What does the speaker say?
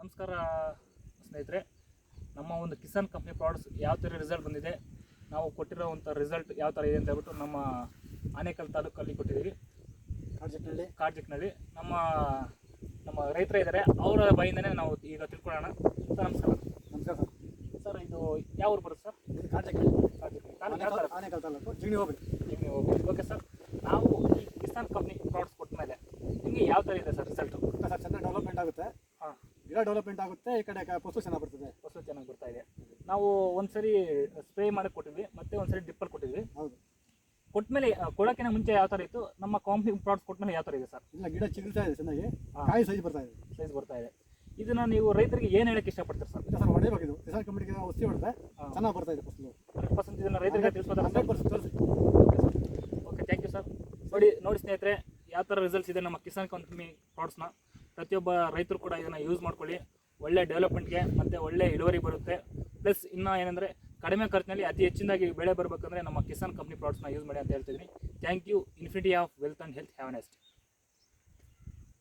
ನಮಸ್ಕಾರ ಸ್ನೇಹಿತರೆ, ನಮ್ಮ ಒಂದು ಕಿಸಾನ್ ಕಂಪ್ನಿ ಪ್ರಾಡಕ್ಟ್ಸ್ ಯಾವ ಥರ ರಿಸಲ್ಟ್ ಬಂದಿದೆ, ನಾವು ಕೊಟ್ಟಿರೋವಂಥ ರಿಸಲ್ಟ್ ಯಾವ ಥರ ಇದೆ ಅಂತ ಹೇಳ್ಬಿಟ್ಟು ನಮ್ಮ ಆನೇಕಲ್ ತಾಲೂಕಲ್ಲಿ ಕೊಟ್ಟಿದ್ದೀವಿ. ಕಾಡ್ಜಿಕ್ನಲ್ಲಿ ನಮ್ಮ ರೈತರೇ ಇದ್ದಾರೆ, ಅವರ ಬಾಯಿಂದನೇ ನಾವು ಈಗ ತಿಳ್ಕೊಳ್ಳೋಣ. ಸರ್ ನಮಸ್ಕಾರ. ನಮಸ್ಕಾರ ಸರ್, ಇದು ಯಾವ ಊರು ಬರುತ್ತೆ ಸರ್? ಆನೇಕಲ್ ತಾಲೂಕು ಜಿಗಣಿ ಹೋಗ್ಬಿಡಿ. ಓಕೆ ಸರ್, ನಾವು ಈ ಕಿಸಾನ್ ಕಂಪ್ನಿ ಪ್ರಾಡಕ್ಟ್ಸ್ ಕೊಟ್ಟ ಮೇಲೆ ನಿಮಗೆ ಯಾವ ಥರ ಇದೆ ಸರ್ ರಿಸಲ್ಟು? ಸರ್ ಚೆನ್ನಾಗಿ ಡೆವಲಪ್ಮೆಂಟ್ ಆಗುತ್ತೆ. ಹಾಂ, ಗಿಡ ಡೆವಲಪ್ಮೆಂಟ್ ಆಗುತ್ತೆ. ಈ ಕಡೆ ಫಸಲು ಚೆನ್ನಾಗಿ ಬರ್ತದೆ. ಫಸಲು ಚೆನ್ನಾಗಿ ಬರ್ತಾ ಇದೆ. ನಾವು ಒಂದ್ಸರಿ ಸ್ಪ್ರೇ ಮಾಡಕ್ಕೆ ಕೊಟ್ಟಿದ್ವಿ, ಮತ್ತೆ ಒಂದ್ಸರಿ ಡಿಪ್ಪಲ್ಲಿ ಕೊಟ್ಟಿದ್ವಿ. ಹೌದು. ಕೊಟ್ಟಮೇಲೆ ಕೊಡೋಕ್ಕಿಂತ ಮುಂಚೆ ಯಾವ ಥರ ಇತ್ತು, ನಮ್ಮ ಕಂಪ್ನಿ ಪ್ರಾಡಕ್ಟ್ಸ್ ಕೊಟ್ಟಮೇಲೆ ಯಾವ ಥರ ಇದೆ ಸರ್? ಇಲ್ಲ, ಗಿಡ ಚಿಗುರ್ತಾ ಇದೆ ಚೆನ್ನಾಗಿ, ಕಾಯಿ ಸೈಜ್ ಬರ್ತಾ ಇದೆ. ಇದನ್ನ ನೀವು ರೈತರಿಗೆ ಏನು ಹೇಳಕ್ಕೆ ಇಷ್ಟಪಡ್ತೀರಿ ಸರ್? ಇಲ್ಲ ಸರ್, ಹೊಡೆಯಬೇಕಿದು. ಕಿಸಾನ್ ಕಂಪ್ನಿಗೆ ಔಷಧಿ ಹೊಡೆದ್ರೆ ಚೆನ್ನಾಗಿ ಬರ್ತಾ ಇದೆ ಫಸಲು. 100% ಇದನ್ನು ರೈತರಿಗೆ ತಿಳಿಸೋದು. 100% ತೋರಿಸಿ. Okay, thank you sir. ನೋಡಿ ಸ್ನೇಹಿತರೆ, ಯಾವ ಥರ ರಿಸಲ್ಟ್ಸ್ ಇದೆ ನಮ್ಮ ಕಿಸಾನ್ ಕಂಪ್ನಿ ಪ್ರಾಡಕ್ಟ್ಸ್ನ. ಪ್ರತಿಯೊಬ್ಬ ರೈತರು ಕೂಡ ಇದನ್ನು ಯೂಸ್ ಮಾಡ್ಕೊಳ್ಳಿ. ಒಳ್ಳೆ ಡೆವಲಪ್ಮೆಂಟ್ಗೆ ಮತ್ತು ಒಳ್ಳೆ ಇಳುವರಿ ಬರುತ್ತೆ. ಪ್ಲಸ್ ಇನ್ನೂ ಏನಂದರೆ ಕಡಿಮೆ ಖರ್ಚಿನಲ್ಲಿ ಅತಿ ಹೆಚ್ಚಿನದಾಗಿ ಬೆಳೆ ಬರಬೇಕಂದ್ರೆ ನಮ್ಮ ಕಿಸಾನ್ ಕಂಪ್ನಿ ಪ್ರಾಡಕ್ಟ್ಸ್ನ ಯೂಸ್ ಮಾಡಿ ಅಂತ ಹೇಳ್ತಿದ್ದೀನಿ. Thank you. Infinity of wealth and health. Have a nice day.